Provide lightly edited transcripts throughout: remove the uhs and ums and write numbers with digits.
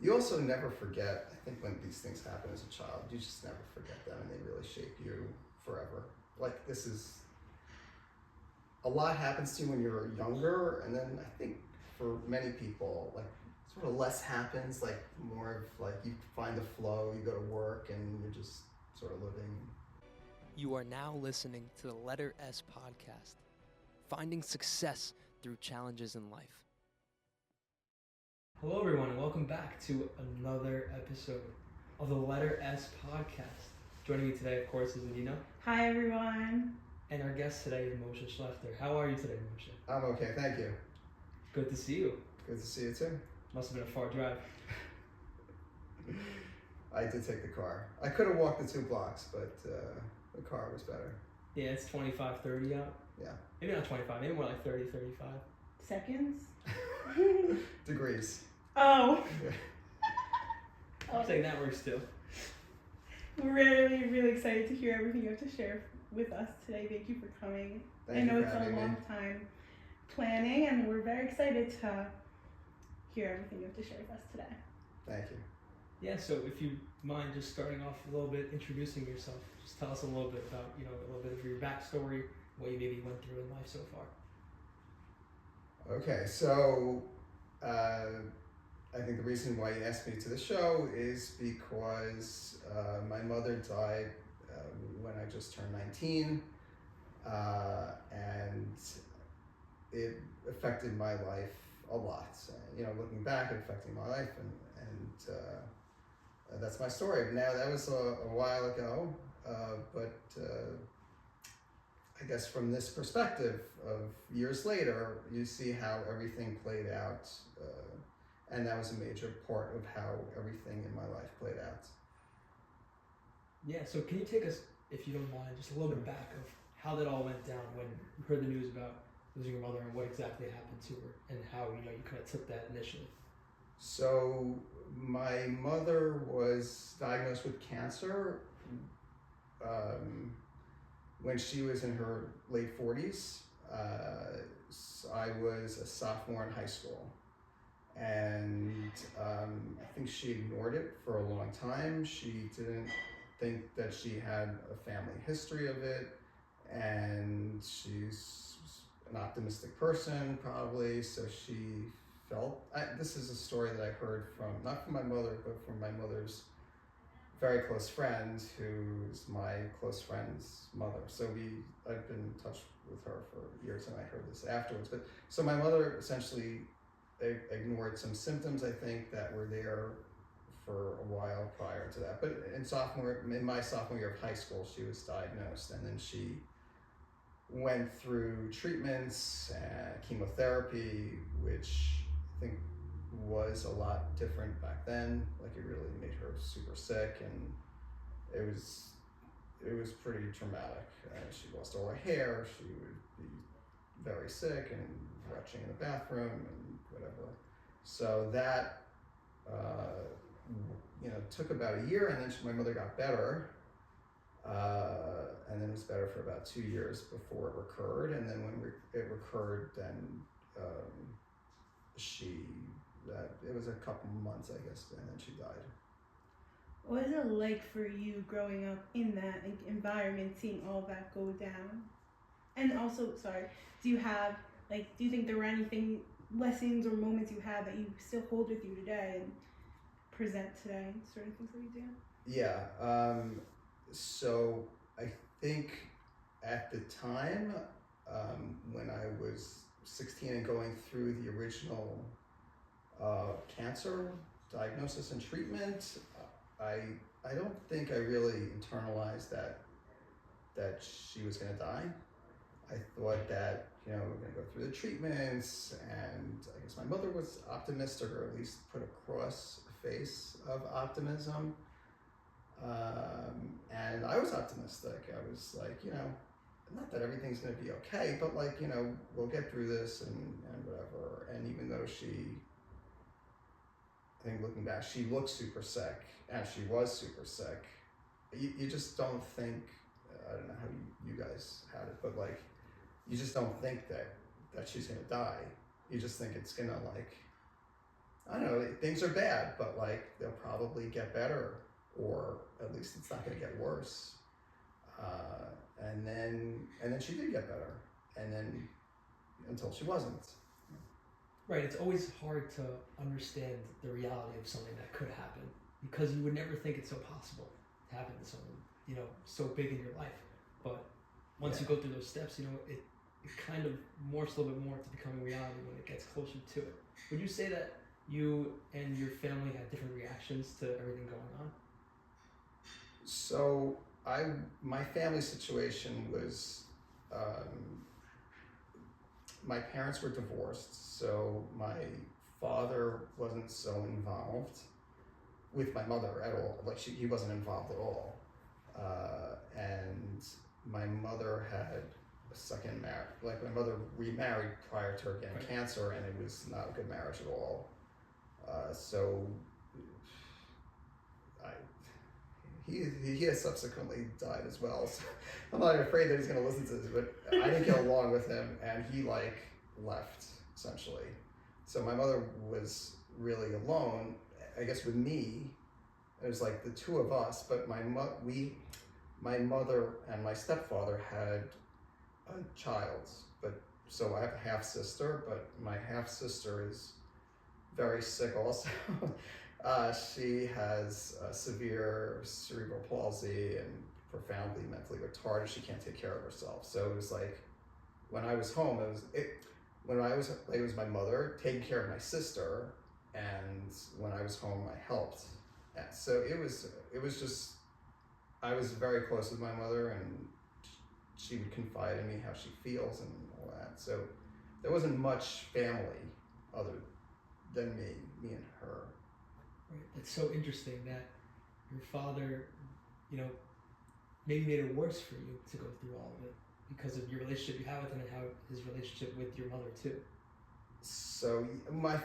you also never forget, I think when these things happen as a child, you just never forget them and they really shape you forever. Like a lot happens to you when you're younger, and then I think for many people, like sort of less happens, like more of like you find the flow, you go to work and you're just sort of living. You are now listening to the Letter S podcast, finding success through challenges in life. Hello everyone, and welcome back to another episode of the Letter S podcast. Joining me today, of course, is Adina. Hi everyone. And our guest today is Moshe Szlechter. How are you today, Moshe? I'm okay, thank you. Good to see you. Good to see you too. Must have been a far drive. I did take the car. I could have walked the 2 blocks, but the car was better. Yeah, it's 25, 30 out. Yeah. Maybe not 25, maybe more like 30, 35. Seconds? Degrees. Oh. I'm saying that works too. We're really, really excited to hear everything you have to share with us today. Thank you for coming. I know it's a long time planning, and we're very excited to hear everything you have to share with us today. Thank you. Yeah, so if you mind just starting off a little bit, introducing yourself. Just tell us a little bit about, a little bit of your backstory, what you maybe went through in life so far. Okay, so I think the reason why you asked me to the show is because my mother died when I just turned 19, and it affected my life a lot. Looking back, it affected my life, and that's my story. Now, that was a while ago, but I guess from this perspective of years later, you see how everything played out, and that was a major part of how everything in my life played out. Yeah, so can you take us, if you don't mind, just a little bit back of how that all went down when you heard the news about losing your mother and what exactly happened to her and how you kind of took that initially? So my mother was diagnosed with cancer when she was in her late 40s. I was a sophomore in high school, and I think she ignored it for a long time. She didn't think that she had a family history of it, and she's an optimistic person probably, so she felt, this is a story that I heard from, not from my mother, but from my mother's very close friend, who's my close friend's mother. So I've been in touch with her for years, and I heard this afterwards. But so my mother essentially ignored some symptoms, I think, that were there for a while prior to that. But in my sophomore year of high school, she was diagnosed, and then she went through treatments, chemotherapy, which I think was a lot different back then. Like, it really made her super sick, and it was pretty traumatic. She lost all her hair. She would be very sick and retching in the bathroom and whatever. So that took about a year, and then my mother got better, and then it was better for about 2 years before it recurred. And then when it recurred, then it was a couple months, I guess, and then she died. What is it like for you growing up in that environment, seeing all that go down? And also, do you think there were lessons or moments you had that you still hold with you today and present today, sort of things that you do? Yeah, so I think at the time, when I was 16 and going through the original cancer diagnosis and treatment, I don't think I really internalized that she was going to die. I thought that, we're going to go through the treatments, and I guess my mother was optimistic, or at least put across a face of optimism. And I was optimistic. I was like, not that everything's going to be okay, but like, we'll get through this and whatever. And even though I think looking back, she looked super sick, and she was super sick. You just don't think, I don't know how you guys had it, but like, you just don't think that she's gonna die. You just think it's gonna I don't know, things are bad, but like they'll probably get better, or at least it's not going to get worse. And then she did get better, and then until she wasn't. Right, it's always hard to understand the reality of something that could happen, because you would never think it's so possible to happen to someone, you know, so big in your life. But once you go through those steps, you know, it kind of morphs a little bit more to becoming reality when it gets closer to it. Would you say that you and your family had different reactions to everything going on? So my family situation was, my parents were divorced, so my father wasn't so involved with my mother at all. Like he wasn't involved at all. And my mother had a second marriage. Like my mother remarried prior to her getting cancer, and it was not a good marriage at all. So he has subsequently died as well. So I'm not afraid that he's going to listen to this, but I didn't get along with him, and he like left essentially. So my mother was really alone, I guess, with me. It was like the two of us, but my mother and my stepfather had a child, but so I have a half sister, but my half sister is very sick also. She has severe cerebral palsy and profoundly mentally retarded. She can't take care of herself. So it was like, when I was home, it was my mother taking care of my sister, and when I was home, I helped. So it was just, I was very close with my mother, and she would confide in me how she feels and all that. So there wasn't much family other than me and her. Right. It's so interesting that your father, you know, maybe made it worse for you to go through all of it because of your relationship you have with him and how his relationship with your mother too. So my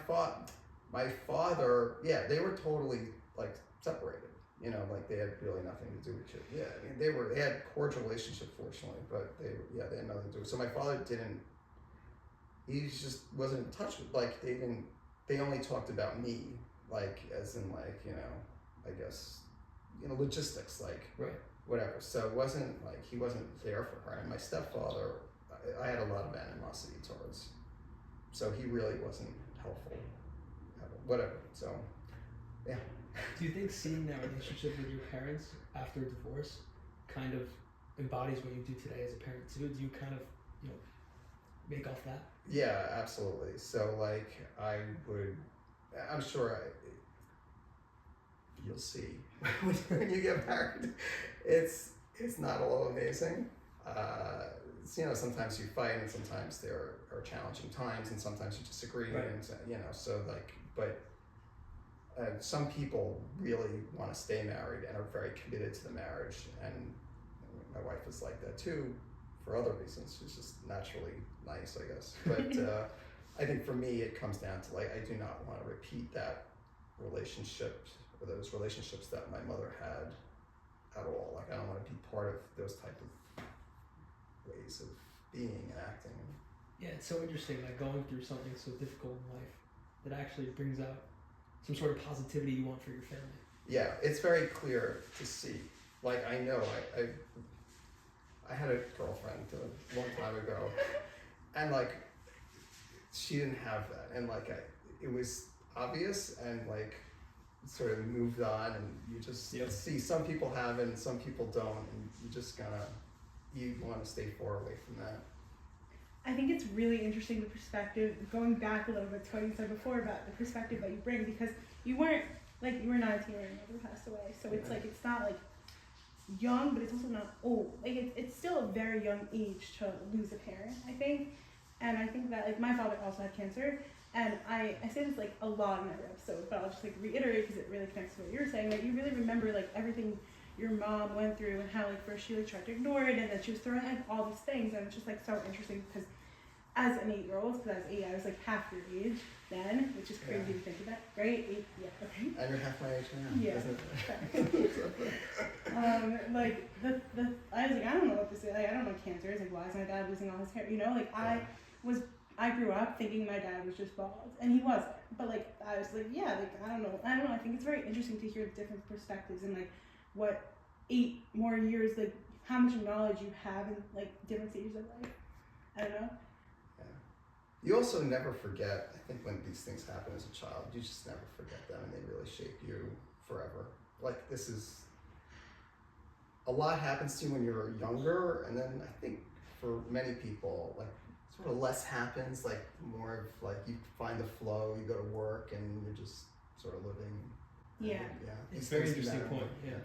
father, yeah, they were totally like separated. You know, like they had really nothing to do with each other. Yeah, I mean, they had cordial relationship, fortunately, but they had nothing to do with it. So my father he just wasn't in touch with, like, they only talked about me, like, as in, like, you know, I guess, you know, logistics, like, whatever. So it wasn't, like, he wasn't there for her. And my stepfather, I had a lot of animosity towards. So he really wasn't helpful. Whatever, so, yeah. Do you think seeing that relationship with your parents after a divorce kind of embodies what you do today as a parent too? Do you kind of, you know, make off that? Yeah, absolutely. So like I'm sure you'll see when you get married, it's not all amazing. You know, sometimes you fight, and sometimes there are challenging times, and sometimes you disagree, and you know, so like, but some people really want to stay married and are very committed to the marriage, and my wife is like that too, for other reasons. She's just naturally nice, I guess. But I think for me, it comes down to, like, I do not want to repeat that relationship or those relationships that my mother had at all. Like, I don't want to be part of those type of ways of being and acting. Yeah, it's so interesting, like going through something so difficult in life that actually brings out some sort of positivity you want for your family. Yeah, it's very clear to see. Like, I know, I had a girlfriend a long time ago, and like, she didn't have that, and like, it was obvious, and like, sort of moved on, and you just see some people have it and some people don't, and you want to stay far away from that. I think it's really interesting, the perspective, going back a little bit to what you said before about the perspective that you bring, because you were 19 when your mother passed away, so it's like, it's not like young, but it's also not old. Like, it's still a very young age to lose a parent, I think. And I think that, like, my father also had cancer, and I say this like a lot in every episode, but I'll just like reiterate because it really connects to what you were saying, that you really remember like everything your mom went through, and how like first she like tried to ignore it, and then she was throwing like all these things, and it's just like so interesting because as an 8-year-old, because I was 8, I was like half your age then, which is crazy to think of that, right? 8, yeah, okay. And you're half my age now. Yeah. Like I was like, I don't know what to say. Like, I don't know what cancer is. Like, why is my dad losing all his hair? You know, like I was I grew up thinking my dad was just bald, and he wasn't. But like I was like, yeah, like I don't know. I think it's very interesting to hear different perspectives and like what 8 more years, like how much knowledge you have in like different stages of life. I don't know. Yeah. You also never forget. I think when these things happen as a child, you just never forget them, and they really shape you forever. Like this is. A lot happens to you when you're younger, and then I think for many people, like sort of less happens, like more of like you find the flow, you go to work, and you're just sort of living. Yeah. Yeah. It's a very interesting point. Yeah.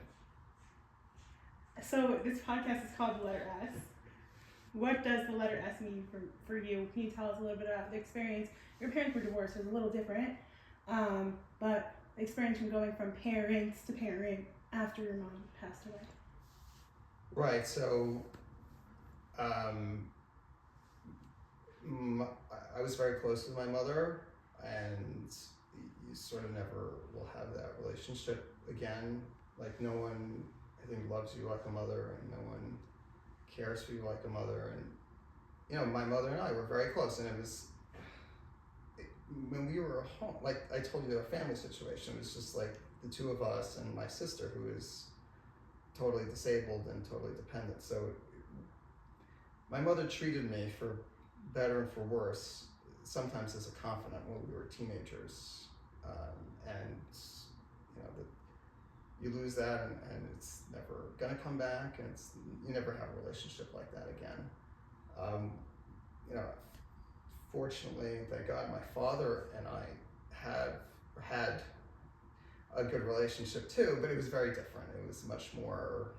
So this podcast is called The Letter S. What does the letter S mean for you? Can you tell us a little bit about the experience? Your parents were divorced, so it's a little different, but the experience from going from parents to parent after your mom passed away. Right. So, I was very close with my mother, and you sort of never will have that relationship again. Like no one, I think, loves you like a mother, and no one cares for you like a mother. And you know, my mother and I were very close, and when we were home, like I told you, a family situation. It was just like the two of us and my sister, who is totally disabled and totally dependent. So my mother treated me, for better and for worse, sometimes as a confidant when we were teenagers, and you know you lose that, and it's never gonna come back, and you never have a relationship like that again. You know, fortunately, thank God, my father and I had a good relationship too, but it was very different. It was much more.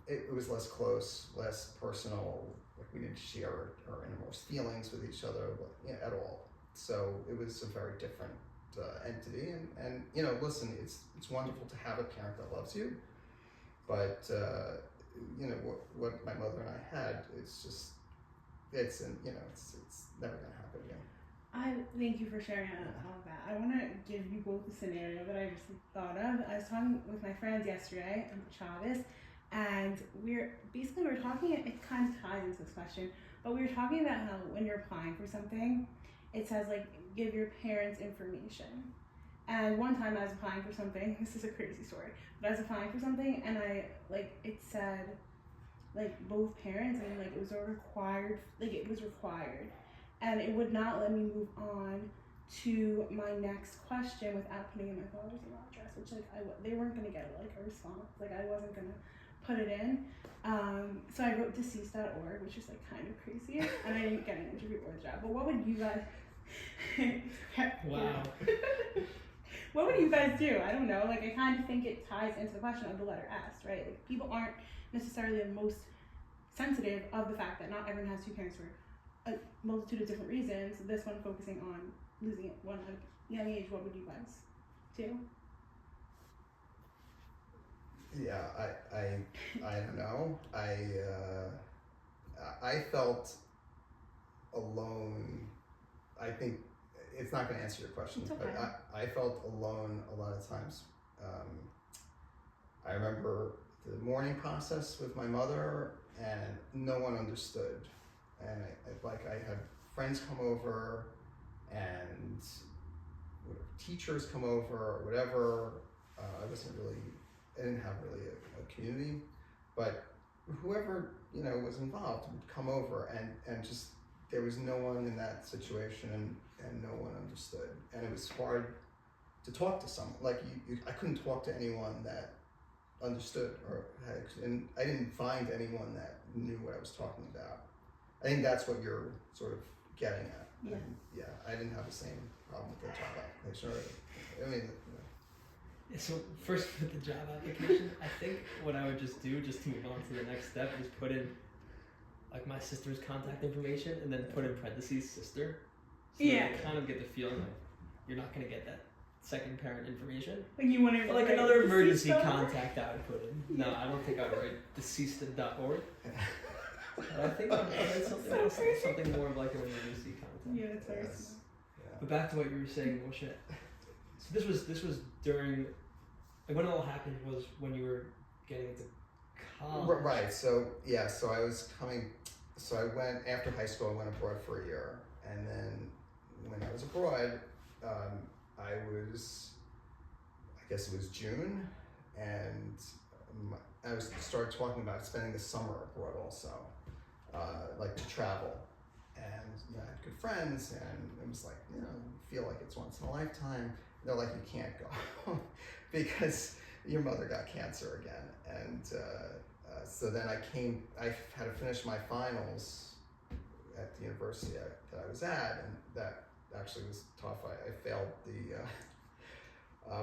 It was less close, less personal. Like we didn't share our innermost feelings with each other, at all. So it was a very different entity. And you know, listen, it's wonderful to have a parent that loves you, but you know what my mother and I had. It's never gonna happen again. I thank you for sharing all of that. I want to give you both a scenario that I just thought of. I was talking with my friends yesterday on Chavez, and we were talking, it kind of ties into this question, but we were talking about how when you're applying for something, it says like, give your parents information. And one time I was applying for something, this is a crazy story, but I was applying for something, and it said like both parents, and like it was required, and it would not let me move on to my next question without putting in my father's email address, which like they weren't gonna get like a response, like I wasn't gonna put it in. So I wrote deceased.org, which is like kind of crazy, and I didn't get an interview or a job. But what would you guys? Wow. What would you guys do? I don't know. Like I kind of think it ties into the question of the letter S, right? Like people aren't necessarily the most sensitive of the fact that not everyone has two parents for a multitude of different reasons. This one focusing on losing one at a young age. What would you guys do? Yeah, I don't know. I felt alone. I think it's not going to answer your question, okay. but I felt alone a lot of times. I remember the mourning process with my mother, and no one understood. And I had friends come over, and teachers come over, or whatever. I didn't have really a community, but whoever was involved would come over, and just there was no one in that situation, and no one understood, and it was hard to talk to someone. Like I couldn't talk to anyone that understood, and I didn't find anyone that knew what I was talking about. I think that's what you're sort of getting at. Yeah. And I didn't have the same problem with the job application. I mean, So first with the job application, I think what I would just do, just to move on to the next step, is put in like my sister's contact information, and then put in parentheses sister. So Yeah. you kind of get the feeling like you're not gonna get that second parent information. Like you want to Like another emergency contact I would put in. No, I don't think I would write deceased.org. I think I'd write something else, something more of like an emergency contact. Yeah, that's very Yes. smart. But back to what you were saying, Moshe. So this was during, like when it all happened was when you were getting into college. right. So I was coming so I went, after high school, I went abroad for a year. And then when I was abroad, I guess it was June, and started talking about spending the summer abroad also, like to travel. And I had good friends, and it was like, you feel like it's once in a lifetime. They're like, you can't go because your mother got cancer again. And so then I had to finish my finals at the university that I was at, and that actually was tough. I failed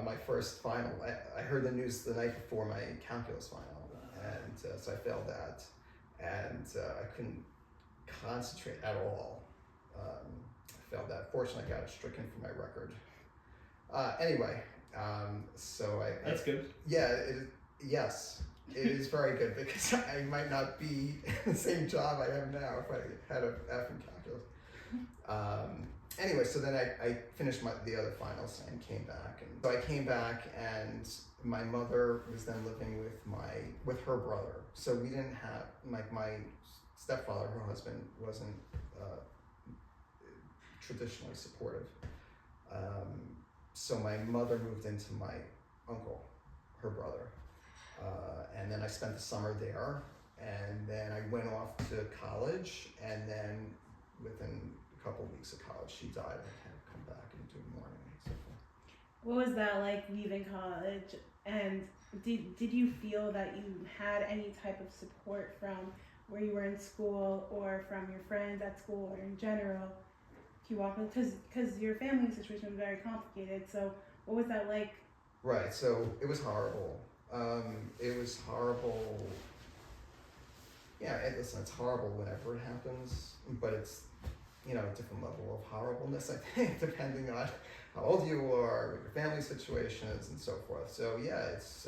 my first final. I heard the news the night before my calculus final, and so I failed that, and I couldn't concentrate at all. I failed that. Fortunately, I got it stricken from my record. Anyway, so That's good. Yeah, yes, it is very good, because I might not be in the same job I have now if I had a F in calculus. Anyway, so then I finished the other finals and came back, and so I came back, and my mother was then living with her brother. So we didn't have, my stepfather, her husband, wasn't traditionally supportive. So my mother moved into my uncle, her brother, and then I spent the summer there, and then I went off to college, and then within a couple of weeks of college, she died. I had to come back and do mourning and so forth. What was that like leaving college? And did you feel that you had any type of support from where you were in school, or from your friends at school, or in general? Can you walk with, because your family situation was very complicated. So what was that like? Right. So it was horrible. It was horrible. Yeah, listen, it's horrible whenever it happens, but it's, a different level of horribleness, I think, depending on how old you are, what your family situation is, and so forth. So yeah, it's,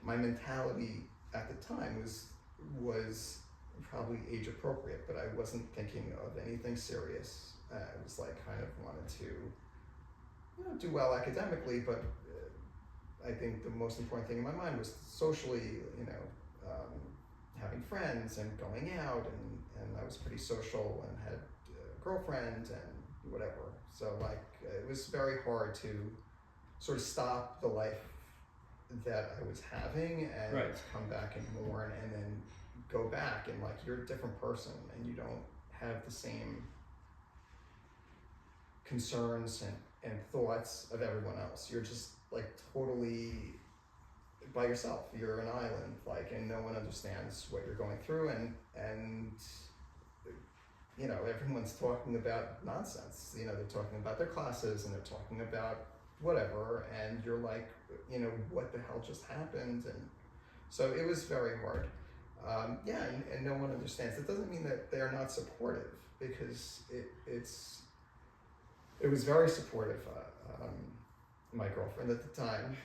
my mentality at the time was probably age appropriate, but I wasn't thinking of anything serious. I was like, kind of wanted to, do well academically, but I think the most important thing in my mind was socially, having friends and going out, and I was pretty social and had a girlfriend and whatever. So it was very hard to sort of stop the life that I was having and Right. come back and mourn, and then go back and you're a different person, and you don't have the same concerns and thoughts of everyone else. You're just totally by yourself. You're an island, and no one understands what you're going through, and everyone's talking about nonsense. They're talking about their classes, and they're talking about whatever, and you're like, what the hell just happened? And so it was very hard. And no one understands. It doesn't mean that they're not supportive, because it was very supportive. My girlfriend at the time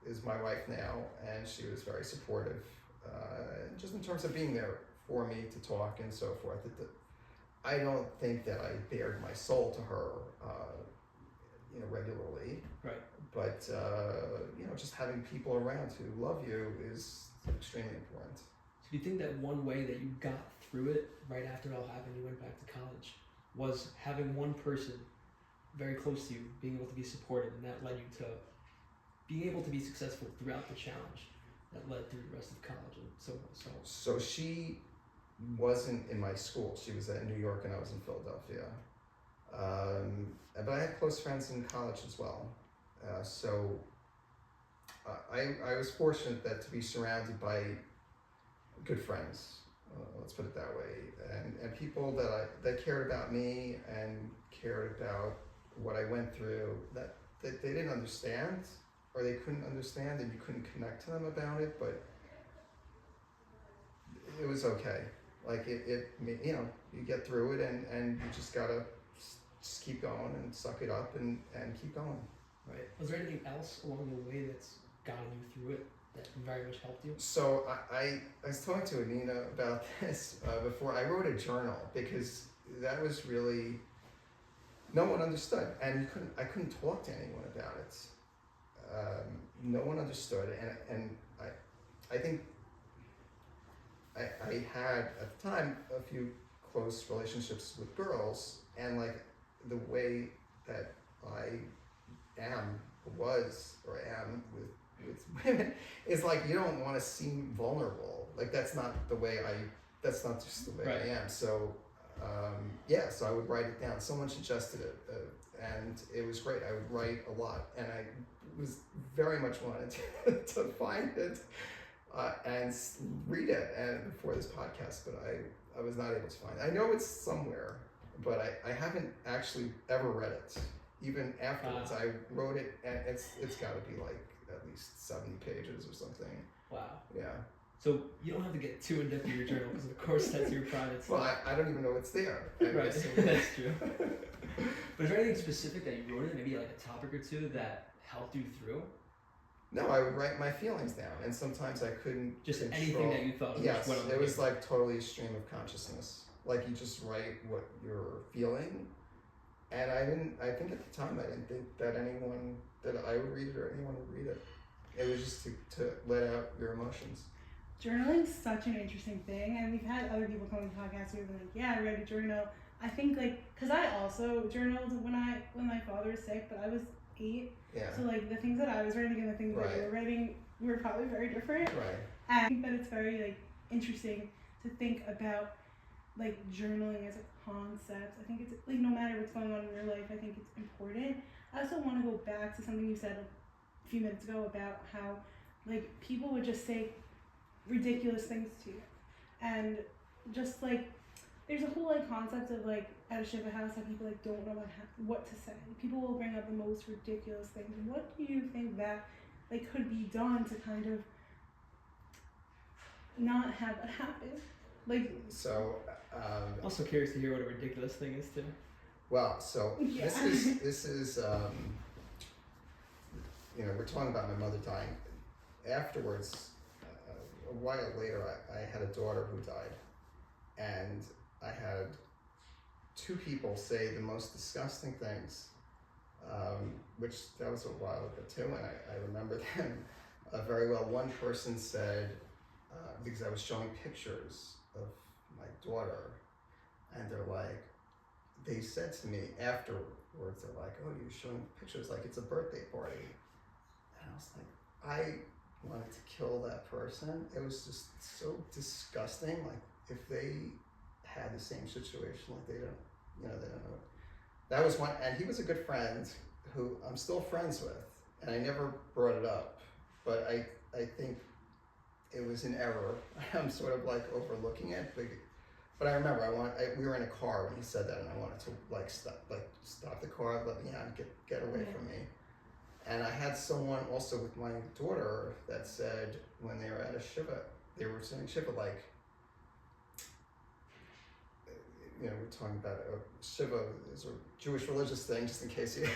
is my wife now, and she was very supportive, just in terms of being there for me to talk and so forth. I don't think that I bared my soul to her, regularly. Right. But just having people around who love you is extremely important. So do you think that one way that you got through it right after it all happened, you went back to college, was having one person very close to you being able to be supportive, and that led you to being able to be successful throughout the challenge that led through the rest of college and so on? So she wasn't in my school. She was in New York and I was in Philadelphia. But I had close friends in college as well. So I was fortunate to be surrounded by good friends, let's put it that way, and people that cared about me and cared about what I went through, that they didn't understand, or they couldn't understand, and you couldn't connect to them about it, but it was okay. You get through it, and you just gotta just keep going and suck it up and keep going. Right. Was there anything else along the way that's gotten you through it that very much helped you? So I was talking to Anina about this before. I wrote a journal, because that was really, no one understood, and I couldn't talk to anyone about it. No one understood, and I think I had at the time a few close relationships with girls, and like the way that I am with women is like you don't want to seem vulnerable. Like that's not just the way Right. I am. So so I would write it down. Someone suggested it, and it was great. I would write a lot, and I was very much wanted to find it and read it and before this podcast, but I was not able to find it. I know it's somewhere, but I haven't actually ever read it. Even afterwards, I wrote it, and it's got to be like at least 70 pages or something. Wow. Yeah. So you don't have to get too in depth in your journal because of course that's your private stuff. Well, I don't even know what's there. Right, that's true. But is there anything specific that you wrote in, maybe like a topic or two that helped you through? No, I would write my feelings down, and sometimes I couldn't Just control. anything that you thought. Yes, it was like totally a stream of consciousness. Like you just write what you're feeling, and I think at the time I didn't think that I would read it or anyone would read it. It was just to let out your emotions. Journaling's such an interesting thing, and we've had other people come on the podcast who have been like, yeah, I read a journal. I think because I also journaled when my father was sick, but I was 8. Yeah. So like the things that I was writing and the things that you were writing were probably very different. Right. And I think that it's very like interesting to think about like journaling as a concept. I think it's like no matter what's going on in your life, I think it's important. I also want to go back to something you said a few minutes ago about how like people would just say ridiculous things to you, and just like there's a whole like concept of like at a Shiva house how people like don't know what to say. People will bring up the most ridiculous things. What do you think that like could be done to kind of not have it happen? Like so. Also curious to hear what a ridiculous thing is too. Well, so Yeah. this is we're talking about my mother dying. Afterwards, a while later, I had a daughter who died, and I had 2 people say the most disgusting things, which that was a while ago too, and I remember them very well. One person said, because I was showing pictures of my daughter, and they said to me afterwards, they're like, oh, you're showing pictures like it's a birthday party. And I was like, I wanted to kill that person. It was just so disgusting. Like if they had the same situation, like they don't know. That was one, and he was a good friend who I'm still friends with, and I never brought it up, but I think it was an error. I'm sort of like overlooking it, but I remember we were in a car when he said that, and I wanted to stop the car, let me out, get away from me. And I had someone also with my daughter that said when they were at a Shiva, they were saying Shiva like, we're talking about Shiva is a Jewish religious thing, just in case you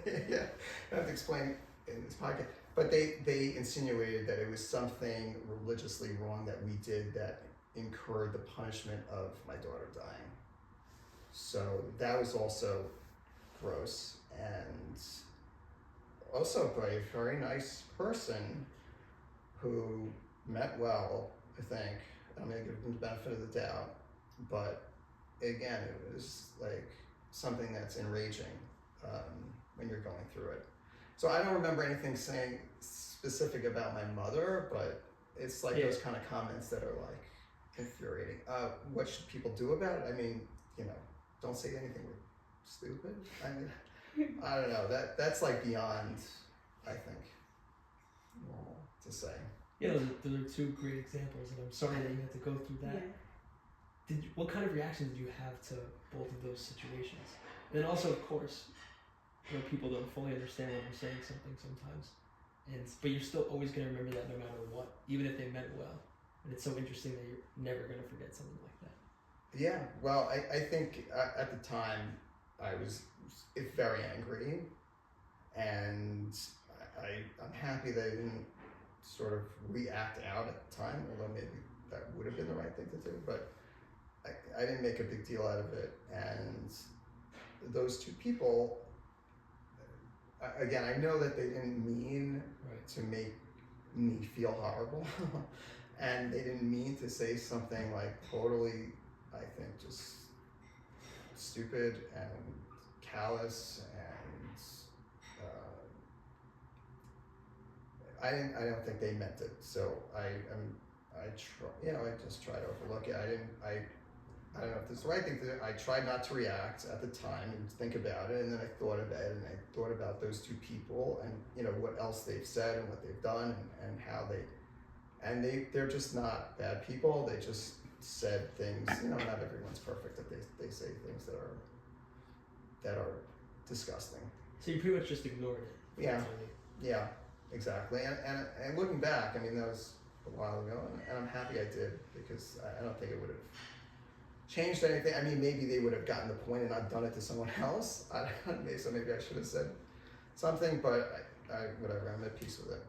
I have to explain in this podcast. But they insinuated that it was something religiously wrong that we did that incurred the punishment of my daughter dying. So that was also gross, and also by a very nice person who meant well, I think. I'm going to give them the benefit of the doubt, but again, it was like something that's enraging when you're going through it. So I don't remember anything saying specific about my mother, but it's like those kind of comments that are like infuriating. What should people do about it? I mean, don't say anything stupid. I mean, I don't know. That's like beyond, I think, normal to say. Yeah, those are 2 great examples, and I'm sorry that you had to go through that. Yeah. What kind of reaction did you have to both of those situations? And then also, of course, people don't fully understand when you're saying something sometimes, but you're still always going to remember that no matter what, even if they meant well. And it's so interesting that you're never going to forget something like that. Yeah, well, I think at the time I was very angry, and I'm happy that I didn't sort of react out at the time, although maybe that would have been the right thing to do, but I didn't make a big deal out of it. And those 2 people, again, I know that they didn't mean to make me feel horrible, and they didn't mean to say something like totally, I think, just stupid and callous, and I don't think they meant it. So I just try to overlook it. I don't know if this is the right thing to do. I tried not to react at the time and think about it, and then I thought about it, and I thought about those two people, and what else they've said and what they've done, and how they're just not bad people. They just said things. Not everyone's perfect. That they say things that are disgusting. So you pretty much just ignored it. Yeah, exactly. And looking back, I mean, that was a while ago, and I'm happy I did, because I don't think it would have changed anything. I mean, maybe they would have gotten the point and I've done it to someone else. So maybe I should have said something, but whatever, I'm at peace with it.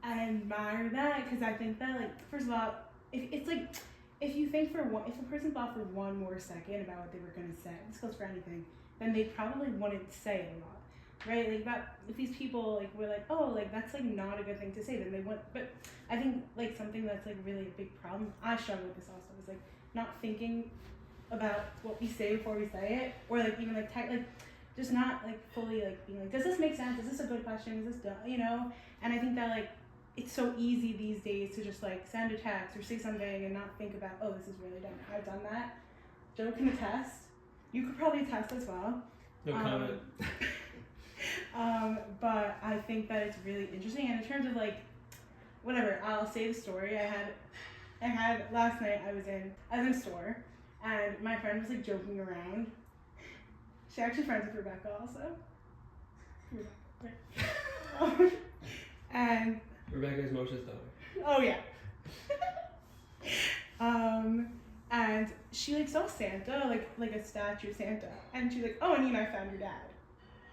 I admire that, because I think that, like, first of all, if a person thought for one more second about what they were going to say, this goes for anything, then they probably wouldn't say a lot, right? Like, that, if these people, like, were like, oh, like, that's, like, not a good thing to say, then they wouldn't. But I think, like, something that's, like, really a big problem, I struggle with this also, is, like, not thinking about what we say before we say it, or, like, even, like, just not, like, fully, like, being like, does this make sense? Is this a good question? Is this dumb? And I think that, like, it's so easy these days to just, like, send a text or say something and not think about, oh, this is really dumb. I've done that. Joe can attest. You could probably attest as well. No comment. But I think that it's really interesting. And in terms of, like, whatever, I'll say the story. I had last night, I was in a store, and my friend was, like, joking around. She's actually friends with Rebecca also. And Rebecca is Moshe's daughter. oh yeah. And she, like, saw Santa, like a statue of Santa, and she's like, oh, Anina, I found your dad.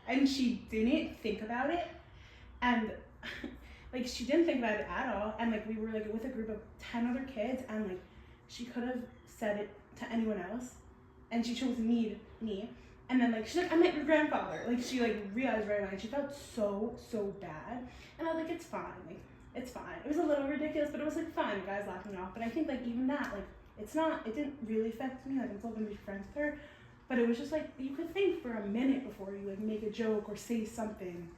And she didn't think about it, and like, she didn't think about it at all. And, like, we were, like, with a group of 10 other kids, and, like, she could have said it to anyone else, and she chose me. And then, like, she's like, I met your grandfather. Like, she, like, realized right away, and she felt so bad. And I was like, it's fine. Like, it's fine. It was a little ridiculous, but it was, like, fine. The guy's laughing it off. But I think, like, even that, like, it didn't really affect me. Like, I'm still gonna be friends with her. But it was just, like, you could think for a minute before you, like, make a joke or say something.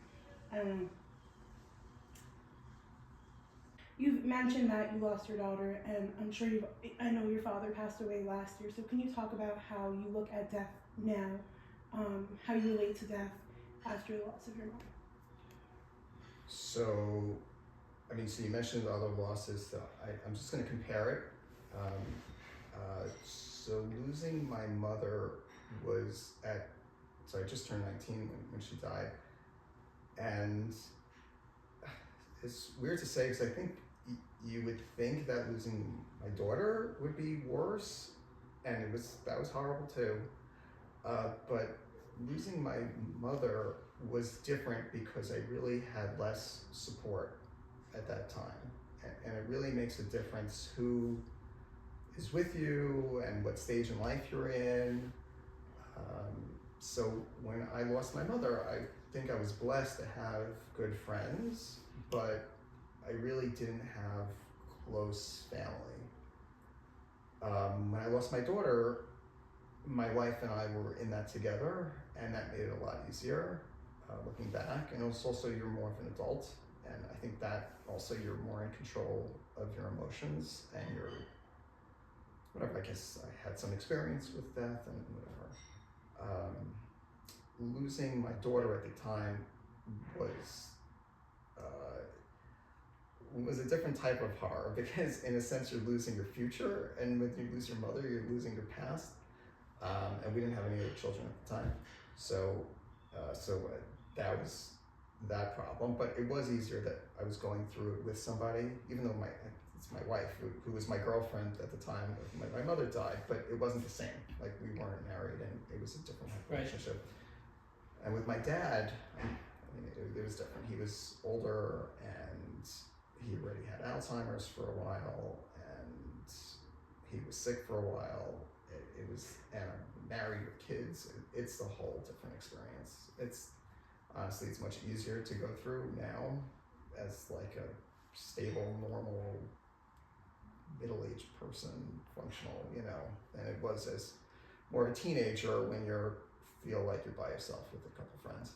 I don't know. You've mentioned that you lost your daughter, and I'm sure I know your father passed away last year, so can you talk about how you look at death now, how you relate to death after the loss of your mom? So, I mean, so you mentioned other losses, so I'm just going to compare it. So losing my mother was so I just turned 19 when she died, and it's weird to say, because I think you would think that losing my daughter would be worse, and that was horrible too. But losing my mother was different because I really had less support at that time, and it really makes a difference who is with you and what stage in life you're in. So when I lost my mother, I think I was blessed to have good friends, but I really didn't have close family. When I lost my daughter, my wife and I were in that together, and that made it a lot easier looking back. And it was also, you're more of an adult, and I think that also you're more in control of your emotions and your whatever. I guess I had some experience with death and whatever. Losing my daughter at the time was a different type of horror, because in a sense you're losing your future, and when you lose your mother, you're losing your past. And we didn't have any other children at the time, so that was that problem. But it was easier that I was going through it with somebody, even though it's my wife who was my girlfriend at the time my mother died, but it wasn't the same. Like, we weren't married, and it was a different relationship. Right. And with my dad, I mean, it was different. He was older, and he already had Alzheimer's for a while, and he was sick for a while. And I'm married with kids. It's a whole different experience. Honestly, it's much easier to go through now as, like, a stable, normal middle-aged person, functional, than it was as more of a teenager when feel like you're by yourself with a couple friends.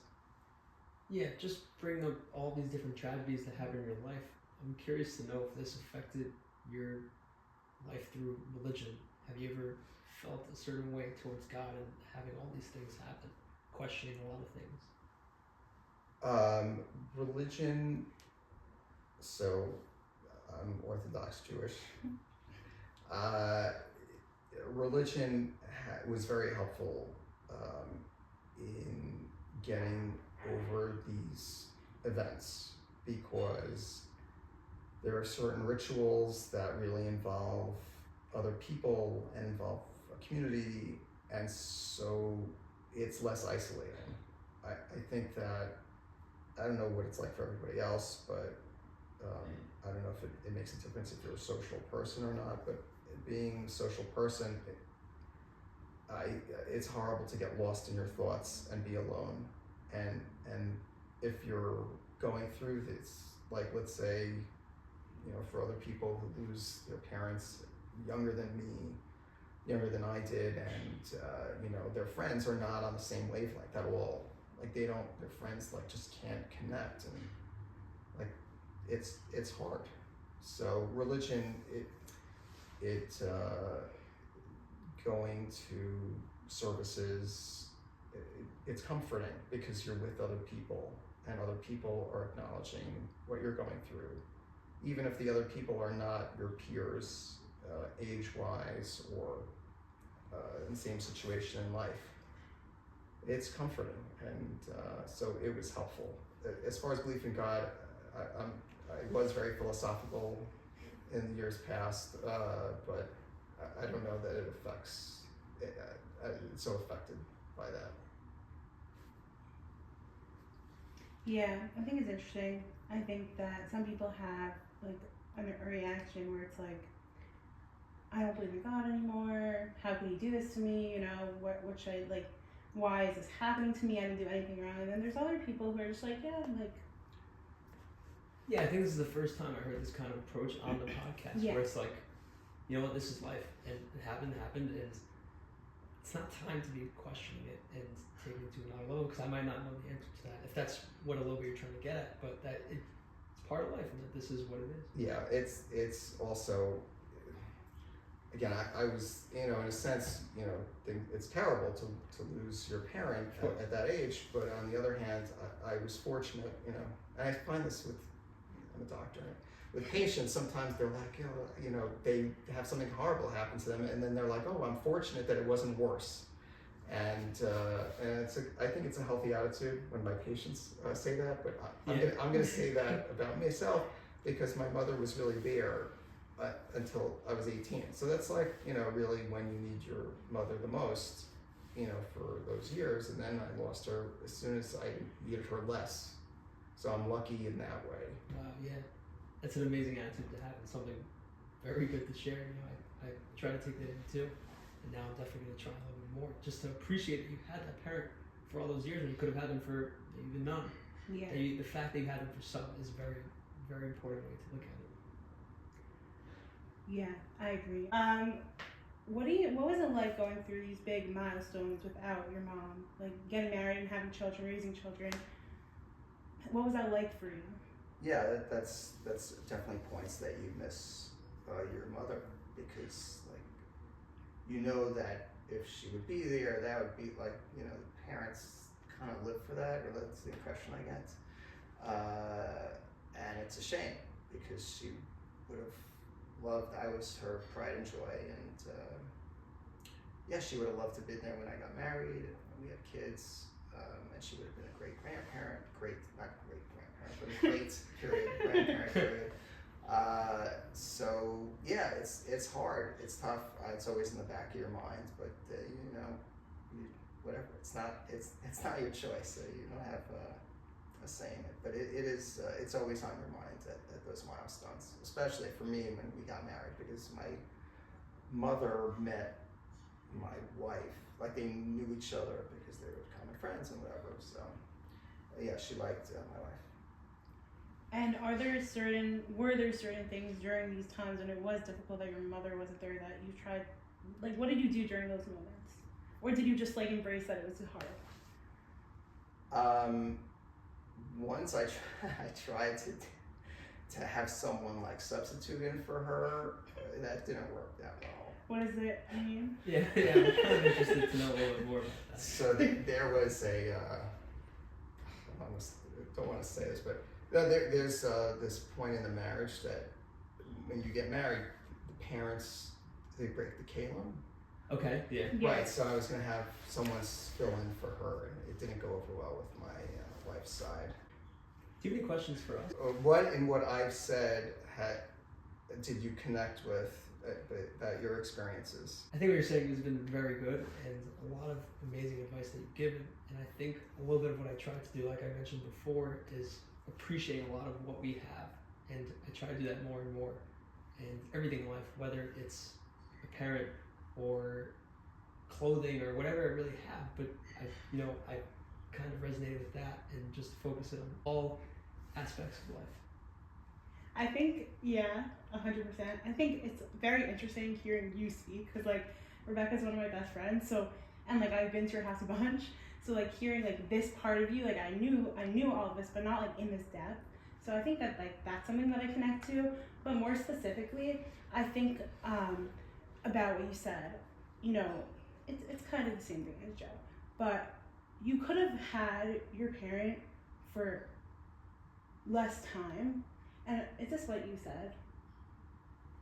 Yeah, just bring up all these different tragedies that happen in your life. I'm curious to know if this affected your life through religion. Have you ever felt a certain way towards God and having all these things happen, questioning a lot of things? Religion, so I'm Orthodox Jewish. Religion was very helpful in getting over these events, because there are certain rituals that really involve other people and involve a community, and so it's less isolating. I think that, I don't know what it's like for everybody else, but I don't know if it makes a difference if you're a social person or not, but being a social person, it's horrible to get lost in your thoughts and be alone. And if you're going through this, like, let's say, for other people who lose their parents younger than me, younger than I did, and their friends are not on the same wavelength at all. Like, their friends just can't connect, and it's hard. So religion, going to services, it's comforting because you're with other people, and other people are acknowledging what you're going through, even if the other people are not your peers, age-wise, or in the same situation in life. It's comforting, and so it was helpful. As far as belief in God, I was very philosophical in the years past, but I don't know that it affects, it's so affected by that. Yeah, I think it's interesting. I think that some people have a reaction where it's like, I don't believe in God anymore. How can you do this to me? What should I why is this happening to me? I didn't do anything wrong. And then there's other people who are just like, Yeah, I think this is the first time I heard this kind of approach on the podcast, where it's like, you know what, this is life, and it happened, and it's not time to be questioning it and taking it to another level, because I might not know the answer to that, if that's what a level you're trying to get at, but that it's part of life, and that this is what it is. Yeah, it's also, again, I was, in a sense, it's terrible to lose your parent at that age, but on the other hand, I was fortunate, and I find this I'm a doctor, with patients, sometimes they're like, they have something horrible happen to them, and then they're like, oh, I'm fortunate that it wasn't worse. And I think it's a healthy attitude when my patients say that, but I'm gonna say that about myself, because my mother was really there until I was 18. So that's really when you need your mother the most, for those years. And then I lost her as soon as I needed her less. So I'm lucky in that way. Wow, yeah. That's an amazing attitude to have, and something very good to share. I try to take that in too. And now I'm definitely going to try a little bit more, just to appreciate that you had that parent for all those years, and you could have had them for even none. Yeah. The fact that you had them for some is a very, very important way to look at it. Yeah, I agree. What was it like going through these big milestones without your mom? Like getting married and having children, raising children. What was that like for you? Yeah, that's definitely points that you miss your mother, because that if she would be there, that would be the parents kind of live for that, or that's the impression I get. And it's a shame, because she would have loved, I was her pride and joy, and she would have loved to have been there when I got married, when we had kids, and she would have been a great grandparent, not great grandparent, but a great grandparent period. So yeah, it's hard, it's tough, it's always in the back of your mind, but whatever, it's not your choice, so you don't have a say in it, but it's always on your mind at those milestones, especially for me when we got married, because my mother met my wife, they knew each other because they were common friends and whatever, so yeah, she liked my wife. And were there certain things during these times when it was difficult that your mother wasn't there that you tried, like what did you do during those moments? Or did you just like embrace that it was hard? Once I tried to have someone like substitute in for her, that didn't work that well. What does it mean? Yeah, I'm kind of interested to know a little bit more about that. So there was a, I don't want to say this, but there's this point in the marriage that when you get married, the parents, they break the kalem. Okay, yeah. Right, so I was going to have someone fill in for her, and it didn't go over well with my wife's side. Do you have any questions for us? What I've said did you connect with about your experiences? I think what you're saying has been very good and a lot of amazing advice that you've given. And I think a little bit of what I try to do, like I mentioned before, is appreciate a lot of what we have. And I try to do that more and more. And everything in life, whether it's a parent or clothing or whatever I really have, but I kind of resonated with that and just focus it on all aspects of life. I think, 100%. I think it's very interesting hearing you speak because, like, Rebecca's one of my best friends. So, and like I've been to her house a bunch. So, like hearing like this part of you, like I knew all of this, but not like in this depth. So I think that like that's something that I connect to. But more specifically, I think about what you said. It's kind of the same thing as Joe, but you could have had your parent for less time. And it's just what you said.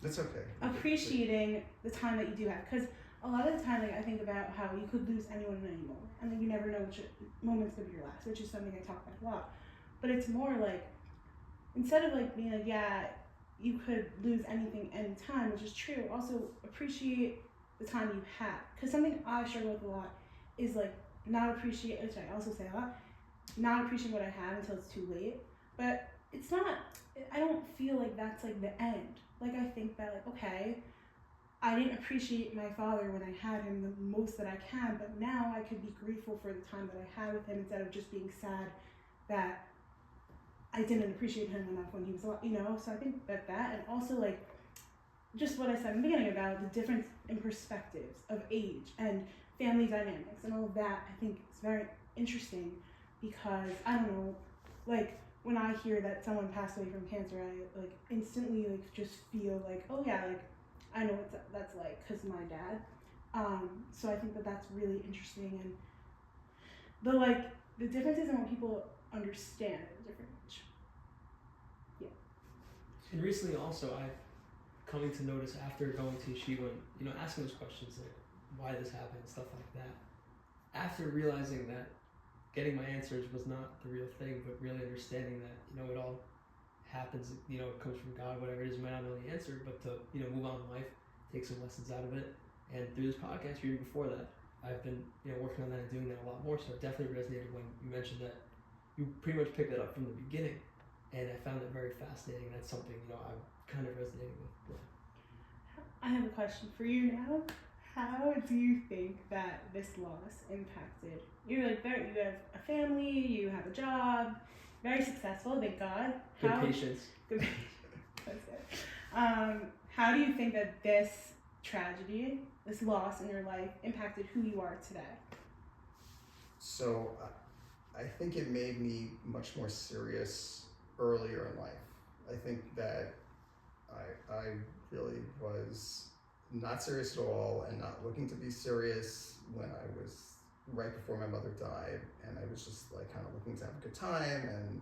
That's okay. Appreciating the time that you do have. Because a lot of the time, like, I think about how you could lose anyone in any moment. And then you never know which moment's going to be your last, which is something I talk about a lot. But it's more like, instead of like being like, yeah, you could lose anything anytime, which is true, also appreciate the time you have. Because something I struggle with a lot is like not appreciate, which I also say a lot, not appreciating what I have until it's too late. But it's not, I don't feel like that's like the end. Like I think that like, okay, I didn't appreciate my father when I had him the most that I can, but now I could be grateful for the time that I had with him instead of just being sad that I didn't appreciate him enough when he was alive, So I think that and also like just what I said in the beginning about the difference in perspectives of age and family dynamics and all of that, I think it's very interesting because I don't know, like when I hear that someone passed away from cancer, I like instantly like just feel like, oh yeah, like I know what that's like because my dad. So I think that that's really interesting, and the differences in what people understand at a different age. Yeah. And recently, also, I've coming to notice after going to yeshiva, and asking those questions like why this happened, stuff like that. After realizing that getting my answers was not the real thing, but really understanding that it all happens, it comes from God, whatever it is. You might not know the answer, but to move on in life, take some lessons out of it. And through this podcast, even before that, I've been working on that and doing that a lot more. So it definitely resonated when you mentioned that you pretty much picked that up from the beginning, and I found it very fascinating. That's something I'm kind of resonating with. I have a question for you now. How do you think that this loss impacted? You have a family, you have a job, very successful, thank God. Good patience. That's it. How do you think that this tragedy, this loss in your life, impacted who you are today? So, I think it made me much more serious earlier in life. I think that I really was not serious at all and not looking to be serious when I was right before my mother died, and I was just like kind of looking to have a good time and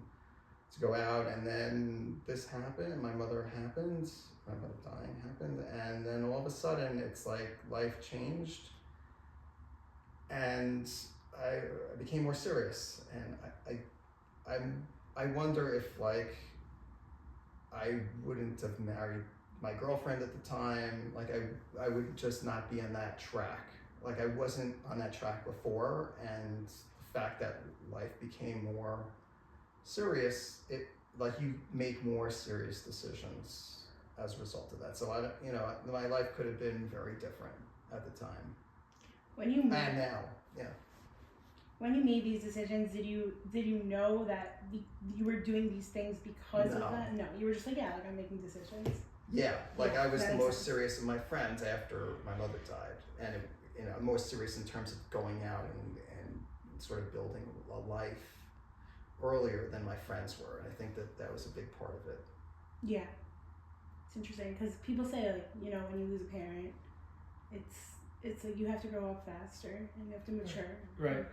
to go out, and then this happened and my mother dying happened, and then all of a sudden it's like life changed and I became more serious, and I wonder if like I wouldn't have married my girlfriend at the time, like I would just not be on that track. Like I wasn't on that track before, and the fact that life became more serious, it like you make more serious decisions as a result of that. So my life could have been very different at the time. When you met, and now, yeah. when you made these decisions, did you know that you were doing these things because of No. that? No, you were just like, yeah, like I'm making decisions. Yeah, like Yeah, I was that the makes most sense. serious of my friends after my mother died, and most serious in terms of going out and sort of building a life earlier than my friends were. And I think that was a big part of it. Yeah, it's interesting because people say like when you lose a parent, it's like you have to grow up faster and you have to mature. Right.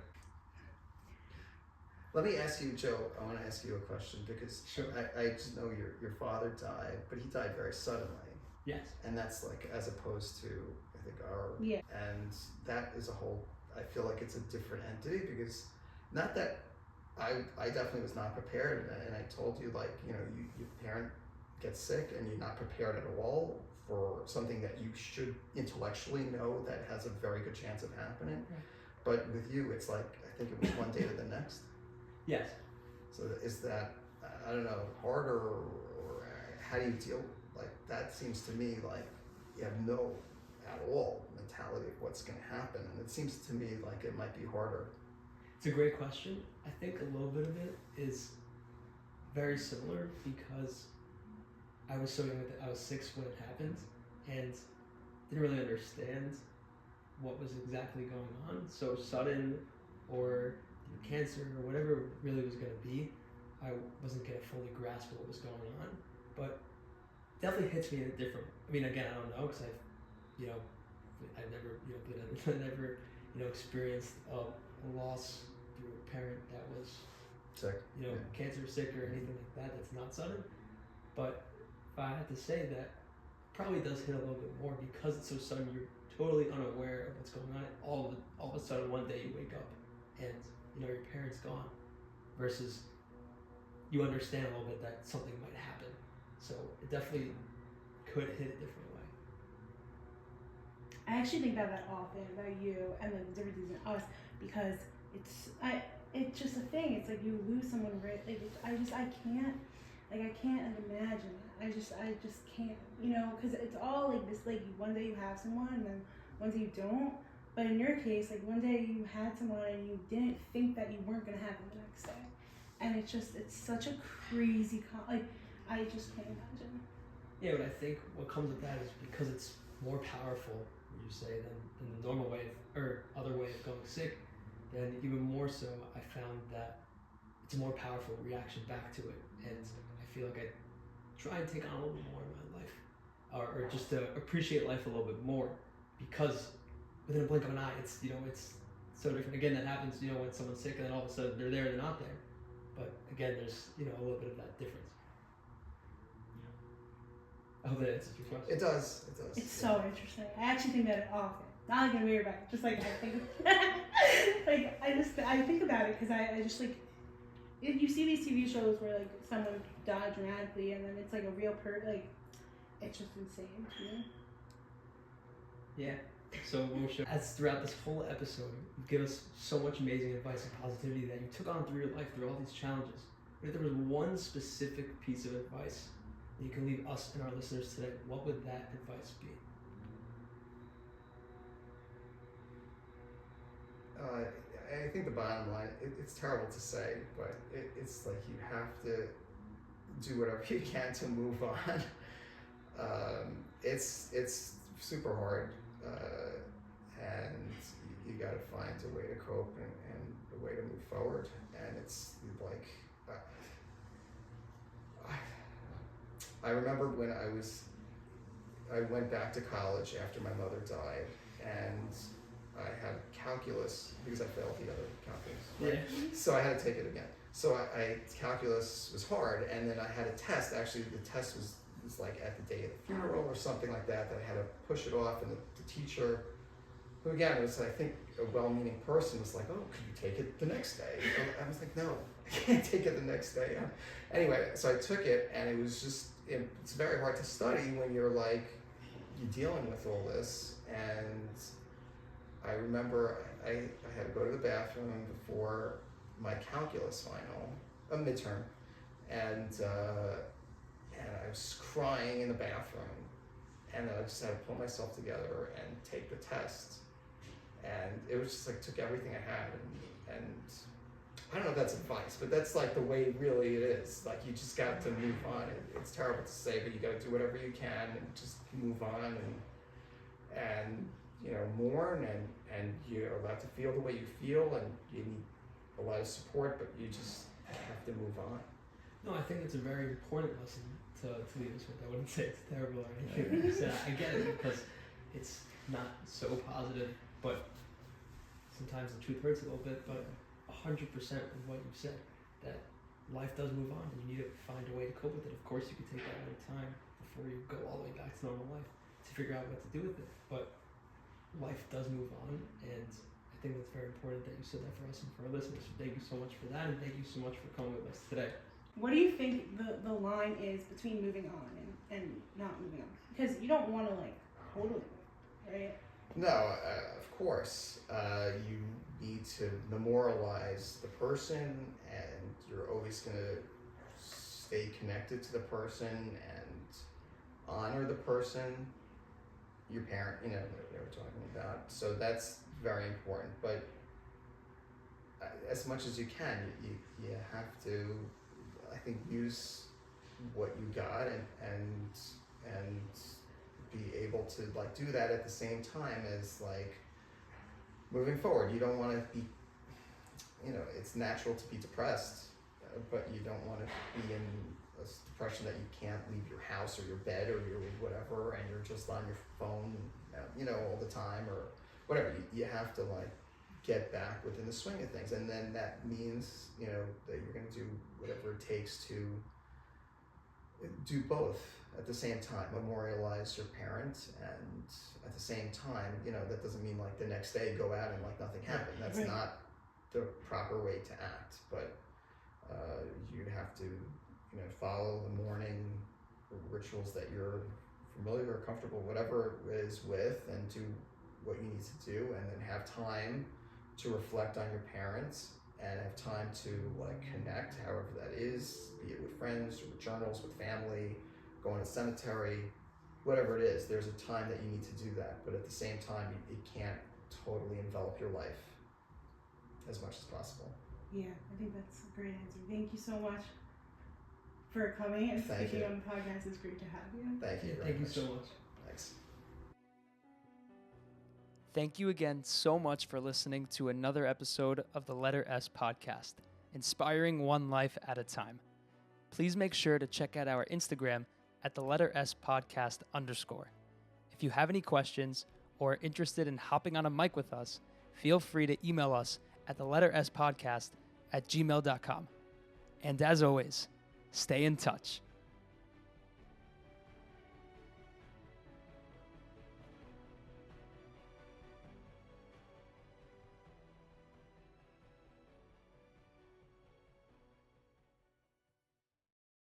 Let me ask you, Joe. I want to ask you a question because Sure. I just know your father died, but he died very suddenly. Yes. And that's like as opposed to I think our Yeah. and that is a whole. I feel like it's a different entity because not that I definitely was not prepared, and I told you like your parent gets sick and you're not prepared at all for something that you should intellectually know that has a very good chance of happening. Right. But with you, it's like I think it was one day to the next. Yes. So is that I don't know harder or how do you deal like that? Seems to me like you have no at all mentality of what's going to happen, and it seems to me like it might be harder. It's a great question. I think a little bit of it is very similar because I was so young. I was 6 when it happened, and didn't really understand what was exactly going on. So sudden, or cancer, or whatever it really was going to be, I wasn't going to fully grasp what was going on. But definitely hits me in a different. I mean, again, I don't know because I've never never experienced a loss through a parent that was Sick. cancer, sick, or anything like that. That's not sudden. But if I had to say that, probably does hit a little bit more because it's so sudden. You're totally unaware of what's going on. All of a sudden, one day you wake up and your parent's gone. Versus you understand a little bit that something might happen. So it definitely could hit a different way. I actually think about that often about you and like the differences in us because it's just a thing. It's like you lose someone right like I can't imagine that. I just can't because it's all like this like one day you have someone and then one day you don't. But in your case, like one day you had someone and you didn't think that you weren't gonna have them the next day, and it's such a crazy I just can't imagine. Yeah, but I think what comes with that is because it's more powerful, would you say, than the normal way or other way of going sick. Then even more so, I found that it's a more powerful reaction back to it, and I feel like I try and take on a little bit more in my life, or just to appreciate life a little bit more because. Within a blink of an eye, it's so different. Again, that happens, when someone's sick and then all of a sudden they're there, they're not there. But again, there's a little bit of that difference. I hope that answers your question. It does. It's so interesting. I actually think about it often. Not like in a weird way, just like I think, like I think about it because I just like you see these TV shows where like someone died dramatically and then it's like a real it's just insane to me. Yeah. So Moshe, as throughout this whole episode, you've given us so much amazing advice and positivity that you took on through your life, through all these challenges. But if there was one specific piece of advice that you can leave us and our listeners today, what would that advice be? I think the bottom line, it's terrible to say, but it's like you have to do whatever you can to move on. It's super hard. And you got to find a way to cope and a way to move forward. And it's like, I remember when I went back to college after my mother died, and I had calculus because I failed the other calculus. Right? Yeah. So I had to take it again. So calculus was hard, and then I had a test. Actually, the test was like at the day of the funeral or something like that I had to push it off, and the teacher, who again was I think a well-meaning person, was like, oh, could you take it the next day? I was like, no, I can't take it the next day. Anyway, so I took it, and it was just it's very hard to study when you're dealing with all this. And I remember I had to go to the bathroom before my calculus final, a midterm, and I was crying in the bathroom, and I just had to pull myself together and take the test. And it was just like took everything I had, I don't know if that's advice, but that's like the way really it is. Like you just got to move on. It's terrible to say, but you got to do whatever you can and just move on and mourn and you're allowed to feel the way you feel and you need a lot of support, but you just have to move on. No, I think it's a very important lesson to leave us with. I wouldn't say it's terrible or anything. You said, I get it because it's not so positive, but sometimes the truth hurts a little bit, but 100% with what you said, that life does move on and you need to find a way to cope with it. Of course, you could take that out of time before you go all the way back to normal life to figure out what to do with it, but life does move on, and I think that's very important that you said that for us and for our listeners. So thank you so much for that, and thank you so much for coming with us today. What do you think the line is between moving on and not moving on? Because you don't want to totally, right? No, of course. You need to memorialize the person, and you're always going to stay connected to the person and honor the person, your parent, that they were talking about. So that's very important. But as much as you can, you have to, I think, use what you got and be able to do that at the same time as moving forward. You don't want to be, it's natural to be depressed, but you don't want to be in a depression that you can't leave your house or your bed or your whatever, and you're just on your phone, all the time or whatever. You have to get back within the swing of things, and then that means that you're going to do whatever it takes to do both at the same time. Memorialize your parents, and at the same time, that doesn't mean the next day go out and nothing happened. That's Right. not the proper way to act. But you have to follow the mourning rituals that you're familiar or comfortable, whatever it is with, and do what you need to do, and then have time to reflect on your parents and have time to connect, however that is, be it with friends, or with journals, with family, going to the cemetery, whatever it is. There's a time that you need to do that, but at the same time, it can't totally envelop your life as much as possible. Yeah, I think that's a great answer. Thank you so much for coming and Thank speaking you. on the podcast. It's great to have you. Thank you very Thank you much. so much. Thanks. Thank you again so much for listening to another episode of the Letter S podcast, inspiring one life at a time. Please make sure to check out our Instagram at the Letter S podcast _. If you have any questions or are interested in hopping on a mic with us, feel free to email us at theletterspodcast@gmail.com. And as always, stay in touch.